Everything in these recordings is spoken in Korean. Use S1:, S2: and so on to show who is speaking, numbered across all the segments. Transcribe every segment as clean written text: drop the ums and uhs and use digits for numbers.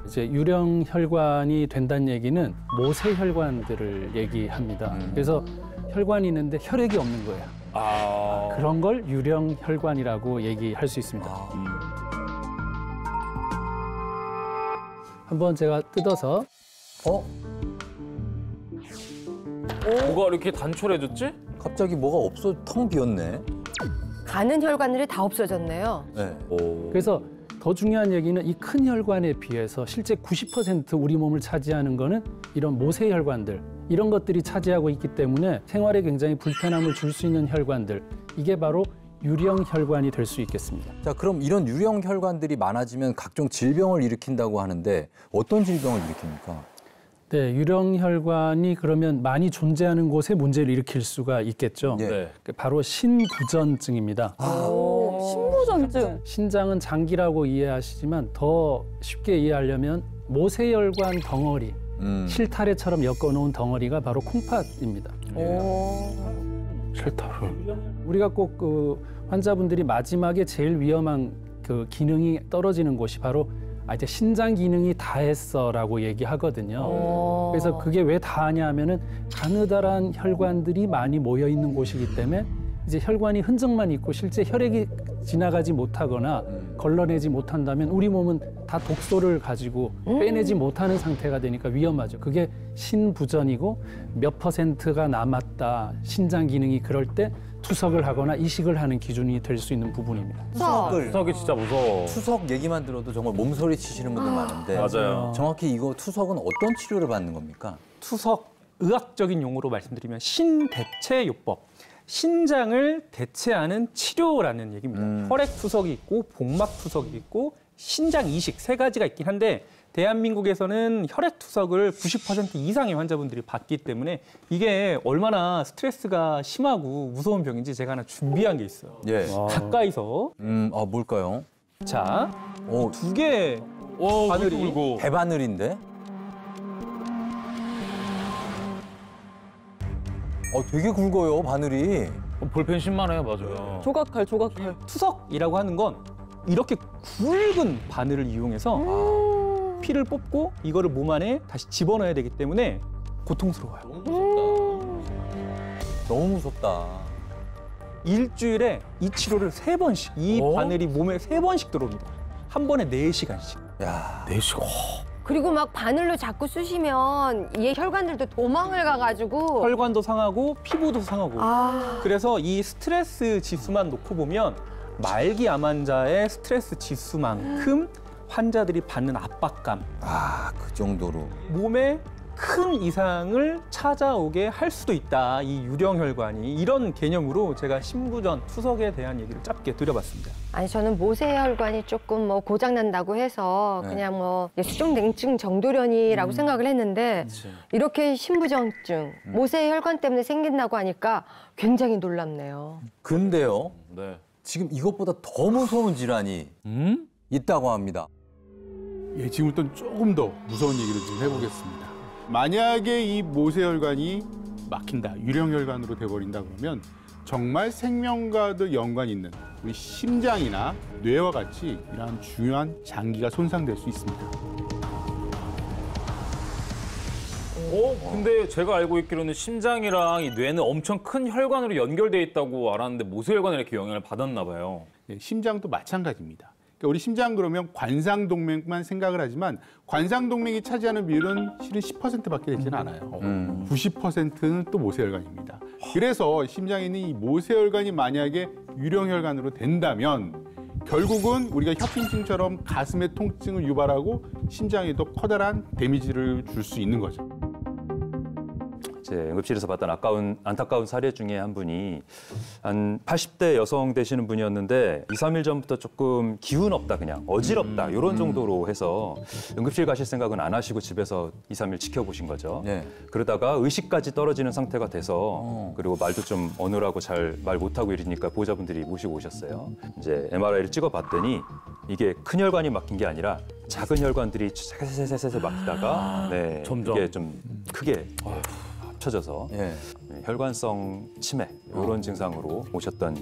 S1: 이제 유령 혈관이 된다는 얘기는 모세 혈관들을 얘기합니다. 그래서 혈관이 있는데 혈액이 없는 거예요. 그런 걸 유령 혈관이라고 얘기할 수 있습니다. 한번 제가 뜯어서
S2: 뭐가 이렇게 단촐해졌지?
S3: 갑자기 뭐가 없어 텅 비었네.
S4: 가는 혈관들이 다 없어졌네요.
S3: 네.
S1: 그래서 더 중요한 얘기는 이 큰 혈관에 비해서 실제 90% 우리 몸을 차지하는 거는 이런 모세 혈관들, 이런 것들이 차지하고 있기 때문에 생활에 굉장히 불편함을 줄 수 있는 혈관들, 이게 바로 유령 혈관이 될 수 있겠습니다.
S3: 자, 그럼 이런 유령 혈관들이 많아지면 각종 질병을 일으킨다고 하는데 어떤 질병을 일으킵니까?
S1: 네, 유령 혈관이 그러면 많이 존재하는 곳에 문제를 일으킬 수가 있겠죠.
S3: 네.
S1: 바로 신부전증입니다.
S5: 신부전증.
S1: 신장은 장기라고 이해하시지만 더 쉽게 이해하려면 모세혈관 덩어리, 실타래처럼 엮어놓은 덩어리가 바로 콩팥입니다.
S2: 실타래.
S1: 우리가 꼭 그 환자분들이 마지막에 제일 위험한 그 기능이 떨어지는 곳이 바로 이제 신장 기능이 다했어라고 얘기하거든요. 그래서 그게 왜 다하냐 하면은 가느다란 혈관들이 많이 모여 있는 곳이기 때문에 이제 혈관이 흔적만 있고 실제 혈액이 지나가지 못하거나 걸러내지 못한다면 우리 몸은 다 독소를 가지고 빼내지 못하는 상태가 되니까 위험하죠. 그게 신부전이고 몇 %가 남았다. 신장 기능이 그럴 때 투석을 하거나 이식을 하는 기준이 될 수 있는 부분입니다.
S2: 투석이 진짜 무서워.
S3: 투석 얘기만 들어도 정말 몸소리 치시는 분들 많은데
S2: 맞아요.
S3: 정확히 이거 투석은 어떤 치료를 받는 겁니까?
S6: 투석, 의학적인 용어로 말씀드리면 신대체요법. 신장을 대체하는 치료라는 얘기입니다. 혈액 투석이 있고 복막 투석이 있고 신장 이식 세 가지가 있긴 한데 대한민국에서는 혈액 투석을 90% 이상의 환자분들이 받기 때문에 이게 얼마나 스트레스가 심하고 무서운 병인지 제가 하나 준비한 게 있어요.
S3: 예.
S6: 가까이서
S3: 뭘까요?
S6: 자,
S3: 오,
S6: 2개 바늘이
S3: 대바늘인데? 되게 굵어요, 바늘이.
S2: 볼펜 10만 원에 맞아요.
S5: 조각칼, 조각칼.
S6: 투석이라고 하는 건 이렇게 굵은 바늘을 이용해서 피를 뽑고 이거를 몸 안에 다시 집어넣어야 되기 때문에 고통스러워요.
S3: 너무 무섭다.
S6: 일주일에 이 치료를 3번씩, 이 바늘이 몸에 3번씩 들어옵니다. 한 번에 4시간씩.
S3: 야,
S2: 4시간.
S4: 그리고 막 바늘로 자꾸 쑤시면 이 혈관들도 도망을 가가지고
S6: 혈관도 상하고 피부도 상하고. 그래서 이 스트레스 지수만 놓고 보면 말기 암 환자의 스트레스 지수만큼 환자들이 받는 압박감,
S3: 그 정도로.
S6: 몸에 큰 이상을 찾아오게 할 수도 있다. 이 유령혈관이. 이런 개념으로 제가 신부전, 투석에 대한 얘기를 짧게 드려봤습니다.
S4: 아니 저는 모세혈관이 조금 뭐 고장난다고 해서 그냥 뭐 수족냉증 정도련이라고 생각을 했는데 이렇게 신부전증, 모세혈관 때문에 생긴다고 하니까 굉장히 놀랍네요.
S3: 근데요,
S2: 네.
S3: 지금 이것보다 더 무서운 질환이 있다고 합니다.
S7: 예, 지금부터 조금 더 무서운 얘기를 좀 해보겠습니다. 만약에 이 모세혈관이 막힌다, 유령혈관으로 돼버린다 그러면 정말 생명과도 연관이 있는 우리 심장이나 뇌와 같이 이러한 중요한 장기가 손상될 수 있습니다.
S2: 근데 제가 알고 있기로는 심장이랑 이 뇌는 엄청 큰 혈관으로 연결돼 있다고 알았는데 모세혈관에 이렇게 영향을 받았나 봐요.
S7: 네, 심장도 마찬가지입니다. 그러니까 우리 심장 그러면 관상동맥만 생각을 하지만 관상동맥이 차지하는 비율은 실은 10%밖에 되지는 않아요. 90%는 또 모세혈관입니다. 그래서 심장에 있는 이 모세혈관이 만약에 유령혈관으로 된다면 결국은 우리가 협심증처럼 가슴의 통증을 유발하고 심장에도 커다란 데미지를 줄 수 있는 거죠.
S8: 제 응급실에서 봤던 안타까운 사례 중에 한 분이 한 80대 여성 되시는 분이었는데 2, 3일 전부터 조금 기운 없다, 그냥 어지럽다 이런 정도로 해서 응급실 가실 생각은 안 하시고 집에서 2, 3일 지켜보신 거죠.
S3: 네.
S8: 그러다가 의식까지 떨어지는 상태가 돼서 그리고 말도 좀 어눌하고 잘 말 못하고 이러니까 보호자분들이 모시고 오셨어요. 이제 MRI를 찍어봤더니 이게 큰 혈관이 막힌 게 아니라 작은 혈관들이 세세세세 막히다가
S2: 점점.
S8: 이게 좀 크게 합쳐져서 혈관성 치매 이런 증상으로 오셨던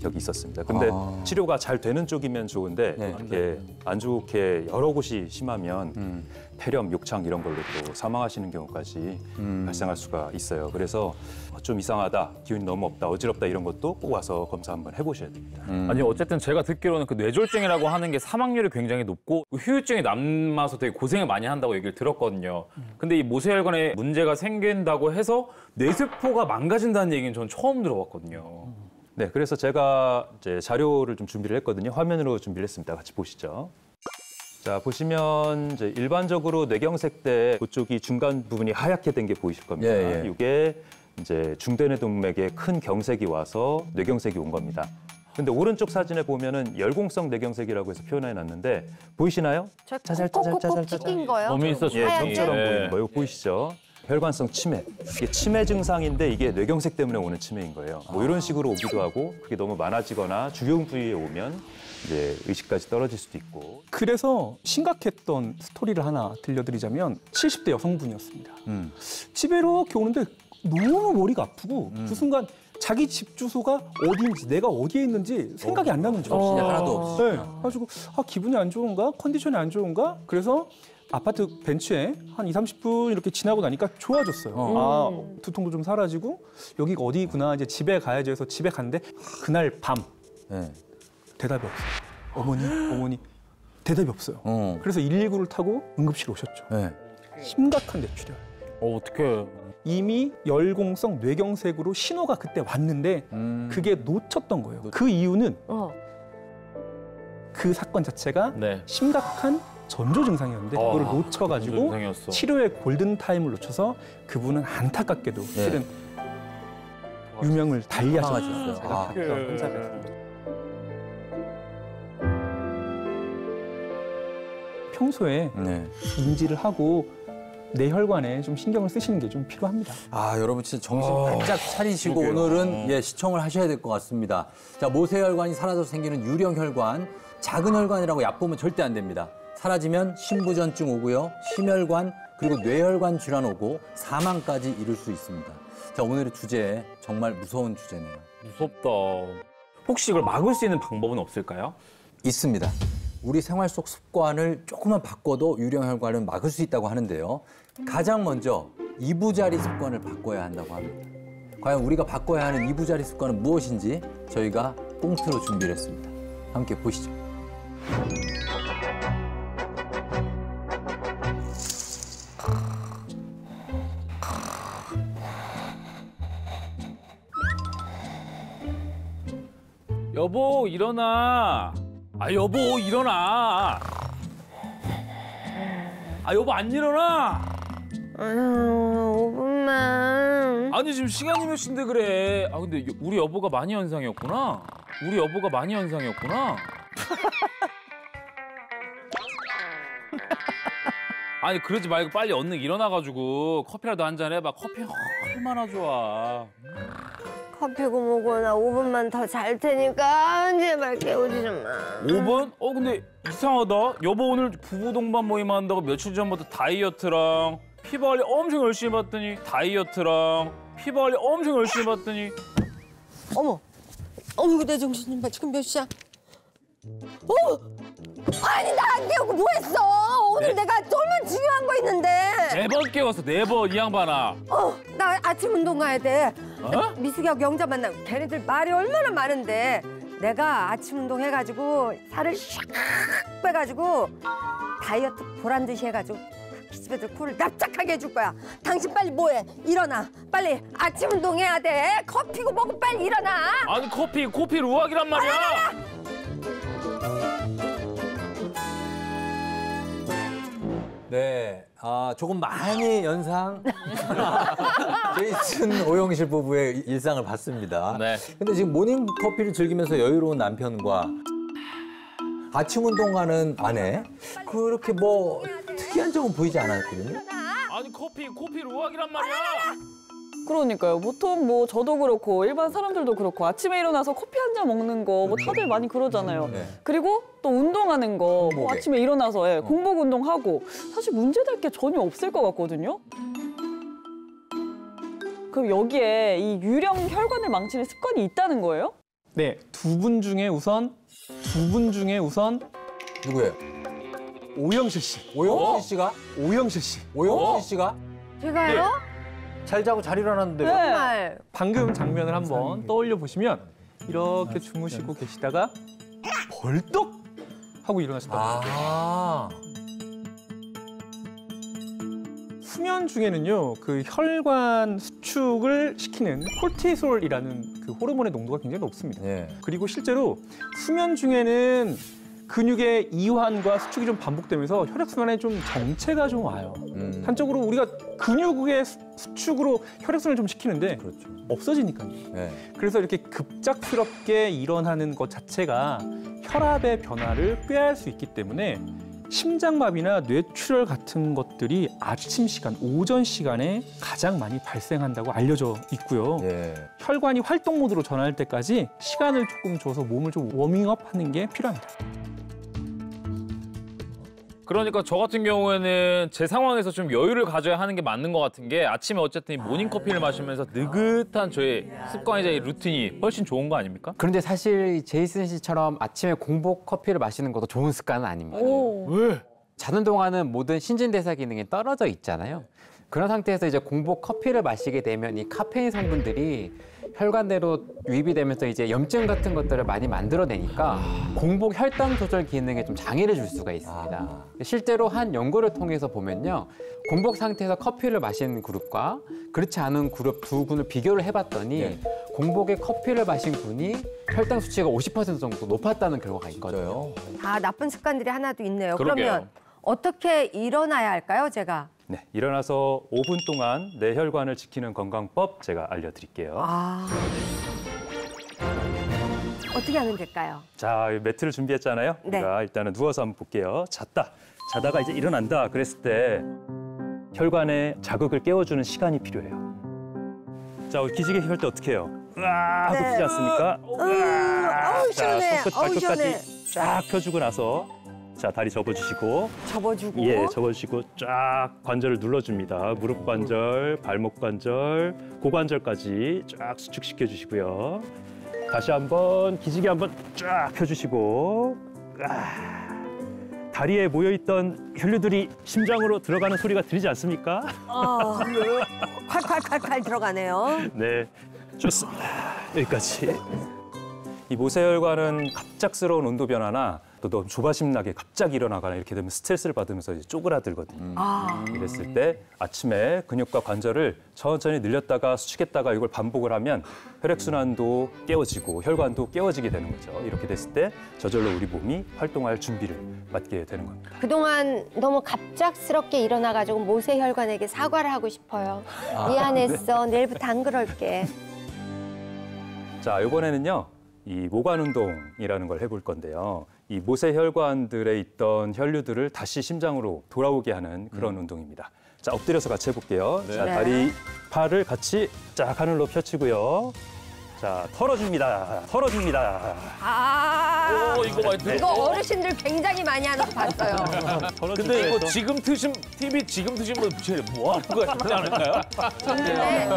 S8: 적이 있었습니다. 근데 치료가 잘 되는 쪽이면 좋은데
S3: 네.
S8: 이렇게 안 좋게 여러 곳이 심하면 폐렴, 욕창 이런 걸로 또 사망하시는 경우까지 발생할 수가 있어요. 그래서 좀 이상하다, 기운이 너무 없다, 어지럽다 이런 것도 꼭 와서 검사 한번 해보셔야 됩니다.
S2: 아니 어쨌든 제가 듣기로는 그 뇌졸중이라고 하는 게 사망률이 굉장히 높고 후유증이 남아서 되게 고생을 많이 한다고 얘기를 들었거든요. 근데 이 모세혈관에 문제가 생긴다고 해서 뇌세포가 망가진다는 얘기는 전 처음 들어봤거든요.
S8: 네, 그래서 제가 이제 자료를 좀 준비를 했거든요. 화면으로 준비를 했습니다. 같이 보시죠. 자, 보시면 이제 일반적으로 뇌경색 때 그쪽이 중간 부분이 하얗게 된 게 보이실 겁니다.
S3: 예, 예.
S8: 이게 이제 중대뇌 동맥에 큰 경색이 와서 뇌경색이 온 겁니다. 근데 오른쪽 사진에 보면은 열공성 뇌경색이라고 해서 표현해 놨는데 보이시나요?
S4: 저 꼭꼭꼭 찍힌 거요?
S2: 범인서
S8: 예,
S4: 하얀
S8: 점처럼
S2: 예.
S8: 보이는 거 이거 보이시죠? 혈관성 치매. 이게 치매 증상인데 이게 뇌경색 때문에 오는 치매인 거예요. 뭐 이런 식으로 오기도 하고 그게 너무 많아지거나 주요 부위에 오면 이제 의식까지 떨어질 수도 있고.
S6: 그래서 심각했던 스토리를 하나 들려드리자면 70대 여성분이었습니다. 집에 이렇게 오는데 너무 머리가 아프고 그 순간 자기 집 주소가 어디인지 내가 어디에 있는지 생각이 안 나는 거죠.
S3: 하나도 없이.
S6: 네. 그래가지고 기분이 안 좋은가? 컨디션이 안 좋은가? 그래서 아파트 벤치에 한 20-30분 이렇게 지나고 나니까 좋아졌어요. 두통도 좀 사라지고 여기가 어디구나 이제 집에 가야지 해서 집에 갔는데 그날 밤
S3: 네.
S6: 대답이 없어요. 어머니 대답이 없어요. 그래서 119를 타고 응급실 오셨죠.
S3: 네.
S6: 심각한 뇌출혈.
S2: 어떡해.
S6: 이미 열공성 뇌경색으로 신호가 그때 왔는데 그게 놓쳤던 거예요. 그 이유는 그 사건 자체가
S2: 네.
S6: 심각한 전조 증상이었는데 그걸 놓쳐가지고
S2: 증상이었어.
S6: 치료의 골든 타임을 놓쳐서 그분은 안타깝게도 실은 유명을 달리하셨어요. 제가 봤던 환자가. 평소에
S3: 네.
S6: 인지를 하고 뇌혈관에 좀 신경을 쓰시는 게 좀 필요합니다.
S3: 여러분 진짜 정신 바짝 차리시고 오늘은 시청을 하셔야 될 것 같습니다. 자, 모세혈관이 사라져서 생기는 유령 혈관, 작은 혈관이라고 얕보면 절대 안 됩니다. 사라지면 심부전증 오고요, 심혈관 그리고 뇌혈관 질환 오고 사망까지 이를 수 있습니다. 자, 오늘의 주제 정말 무서운 주제네요.
S2: 무섭다. 혹시 이걸 막을 수 있는 방법은 없을까요?
S3: 있습니다. 우리 생활 속 습관을 조금만 바꿔도 유령 혈관을 막을 수 있다고 하는데요. 가장 먼저 이부자리 습관을 바꿔야 한다고 합니다. 과연 우리가 바꿔야 하는 이부자리 습관은 무엇인지 저희가 꽁트로 준비를 했습니다. 함께 보시죠.
S2: 여보 일어나. 여보 일어나. 여보 안 일어나.
S4: 5분만.
S2: 아니 지금 시간이 몇 시인데 그래. 근데 우리 여보가 많이 현상이었구나. 아니 그러지 말고 빨리 얼른 일어나가지고 커피라도 한잔 해봐. 커피 얼마나 좋아.
S4: 커피고 뭐고 나 5분만 더 잘 테니까 제발 깨우지 좀 마.
S2: 5분? 근데 이상하다. 여보 오늘 부부 동반 모임 한다고 며칠 전부터 다이어트랑 피부 관리 엄청 열심히 봤더니
S4: 어머 이거 내 정신 좀 봐. 지금 몇 시야? 아니 나 안 깨우고 뭐 했어? 오늘 내가 정말 중요한 거 있는데.
S2: 4번 깨웠어. 4번 이 양반아.
S4: 나 아침 운동 가야 돼.
S2: 어?
S4: 미숙이하고 영자 만나고 걔네들 말이 얼마나 많은데 내가 아침 운동 해가지고 살을 샥 빼가지고 다이어트 보란 듯이 해가지고 기집애들 코를 납작하게 해줄 거야. 당신 빨리 뭐해? 일어나. 빨리 아침 운동해야 돼. 커피고 뭐고 빨리 일어나.
S2: 아니 커피 루악이란 말이야.
S3: 네, 조금 많이 연상 제이슨 오영실 부부의 일상을 봤습니다.
S2: 네.
S3: 근데 지금 모닝 커피를 즐기면서 여유로운 남편과 아침 운동하는 아내 그렇게 뭐 특이한 점은 보이지 않았거든요.
S2: 아니 커피 루악이란 말이야.
S5: 그러니까요. 보통 뭐 저도 그렇고 일반 사람들도 그렇고 아침에 일어나서 커피 한 잔 먹는 거 뭐 다들 많이 그러잖아요.
S3: 네.
S5: 그리고 또 운동하는 거 뭐
S3: 공복에.
S5: 아침에 일어나서 공복 운동하고 사실 문제될 게 전혀 없을 것 같거든요. 그럼 여기에 이 유령 혈관을 망치는 습관이 있다는 거예요?
S6: 네, 두 분 중에 우선
S3: 누구예요?
S6: 오영실 씨.
S3: 오영실 씨가?
S6: 오영실 씨.
S3: 오영실 씨가?
S4: 제가요?
S3: 잘 자고 잘 일어났는데.
S4: 정말.
S6: 방금 장면을 한번 떠올려 보시면 이렇게 주무시고 계시다가 벌떡 하고 일어나셨단 말이에요.
S3: 아.
S6: 수면 중에는요, 그 혈관 수축을 시키는 콜티솔이라는 그 호르몬의 농도가 굉장히 높습니다.
S3: 예.
S6: 그리고 실제로 수면 중에는 근육의 이완과 수축이 좀 반복되면서 혈액순환에 좀 정체가 좀 와요. 한쪽으로 우리가 근육의 수축으로 혈액순환을 좀 시키는데
S3: 그렇죠.
S6: 없어지니까요.
S3: 예.
S6: 그래서 이렇게 급작스럽게 일어나는 것 자체가 혈압의 변화를 꾀할 수 있기 때문에 심장마비나 뇌출혈 같은 것들이 아침 시간, 오전 시간에 가장 많이 발생한다고 알려져 있고요.
S3: 예.
S6: 혈관이 활동 모드로 전환할 때까지 시간을 조금 줘서 몸을 좀 워밍업하는 게 필요합니다.
S2: 그러니까 저 같은 경우에는 제 상황에서 좀 여유를 가져야 하는 게 맞는 것 같은 게 아침에 어쨌든 이 모닝커피를 마시면서 느긋한 저의 습관이자 이 루틴이 훨씬 좋은 거 아닙니까?
S9: 그런데 사실 제이슨 씨처럼 아침에 공복 커피를 마시는 것도 좋은 습관은 아닙니다.
S2: 왜?
S9: 자는 동안은 모든 신진대사 기능이 떨어져 있잖아요. 그런 상태에서 이제 공복 커피를 마시게 되면 이 카페인 성분들이 혈관내로 유입이 되면서 이제 염증 같은 것들을 많이 만들어내니까 공복 혈당 조절 기능에 좀 장애를 줄 수가 있습니다. 실제로 한 연구를 통해서 보면요, 공복 상태에서 커피를 마시는 그룹과 그렇지 않은 그룹 두 군을 비교를 해봤더니 공복에 커피를 마신 군이 혈당 수치가 50% 정도 높았다는 결과가 있거든요.
S4: 다 나쁜 습관들이 하나도 있네요.
S2: 그러게요.
S4: 그러면 어떻게 일어나야 할까요, 제가?
S8: 네, 일어나서 5분 동안 내 혈관을 지키는 건강법 제가 알려드릴게요.
S4: 아. 어떻게 하면 될까요?
S8: 자, 매트를 준비했잖아요.
S4: 네.
S8: 자, 일단은 누워서 한번 볼게요. 자다가 이제 일어난다. 그랬을 때 혈관에 자극을 깨워주는 시간이 필요해요. 자, 기지개 혈 때 어떻게 해요? 으아 하고 피지 않습니까?
S4: 아우, 시원해.
S8: 손끝
S4: 아우, 시원해.
S8: 발끝까지 쫙 펴주고 나서 자, 다리 접어주시고
S4: 접어주고.
S8: 예, 접어주시고 쫙 관절을 눌러줍니다. 무릎 관절, 발목 관절, 고관절까지 쫙 수축시켜 주시고요. 다시 한번 기지개 한번 쫙 펴주시고 다리에 모여있던 혈류들이 심장으로 들어가는 소리가 들리지 않습니까?
S4: 콸콸콸콸 들어가네요.
S8: 네, 좋습니다. 여기까지. 이 모세혈관은 갑작스러운 온도 변화나 또 너무 조바심나게 갑자기 일어나거나 이렇게 되면 스트레스를 받으면서 이제 쪼그라들거든요. 이랬을 때 아침에 근육과 관절을 천천히 늘렸다가 수축했다가 이걸 반복을 하면 혈액순환도 깨워지고 혈관도 깨워지게 되는 거죠. 이렇게 됐을 때 저절로 우리 몸이 활동할 준비를 맡게 되는 겁니다.
S4: 그동안 너무 갑작스럽게 일어나가지고 모세혈관에게 사과를 하고 싶어요. 미안했어. 내일부터 안 그럴게.
S8: 자, 이번에는요. 이 모관 운동이라는 걸 해볼 건데요. 이 모세혈관들에 있던 혈류들을 다시 심장으로 돌아오게 하는 그런 운동입니다. 자, 엎드려서 같이 해볼게요. 자, 다리, 팔을 같이 쫙 하늘로 펼치고요. 자, 털어줍니다.
S4: 아,
S2: 이거 많이 들어.
S4: 이거 어르신들 굉장히 많이 하는 거 봤어요.
S2: 근데 이거 지금 트신 TV 지금 트신 분 뭐 하는 거야? 쉽지 않을까요?
S4: 네.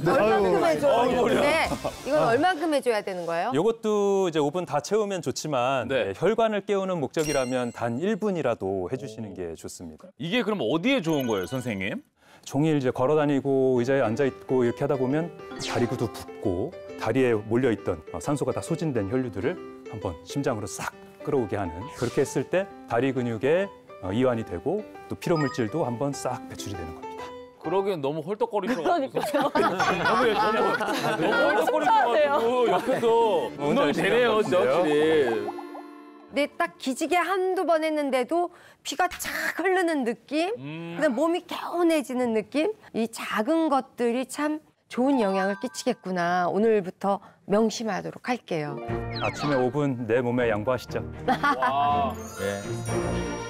S4: 얼마큼 해줘요? 근데 이건 얼마큼 해줘야 되는 거예요?
S8: 이것도 이제 5분 다 채우면 좋지만
S2: 네.
S8: 혈관을 깨우는 목적이라면 단 1분이라도 해주시는 게 좋습니다.
S2: 이게 그럼 어디에 좋은 거예요, 선생님?
S8: 종일 이제 걸어다니고 의자에 앉아있고 이렇게 하다 보면 다리 구도 붓고 다리에 몰려있던 산소가 다 소진된 혈류들을 한번 심장으로 싹 끌어오게 하는, 그렇게 했을 때 다리 근육에 이완이 되고 또 피로 물질도 한번 싹 배출이 되는 겁니다.
S2: 그러기엔 너무 헐떡거리셔.
S5: 그러니까요.
S2: 너무 헐떡거리셔가지고 옆에서 운동이 되네요, 진짜 확실히.
S4: 네, 딱 기지개 한두 번 했는데도 피가 착 흐르는 느낌? 그다음 몸이 개운해지는 느낌? 이 작은 것들이 참 좋은 영향을 끼치겠구나. 오늘부터 명심하도록 할게요.
S8: 아침에 5분 내 몸에 양보하시죠.
S2: 와.
S3: 예.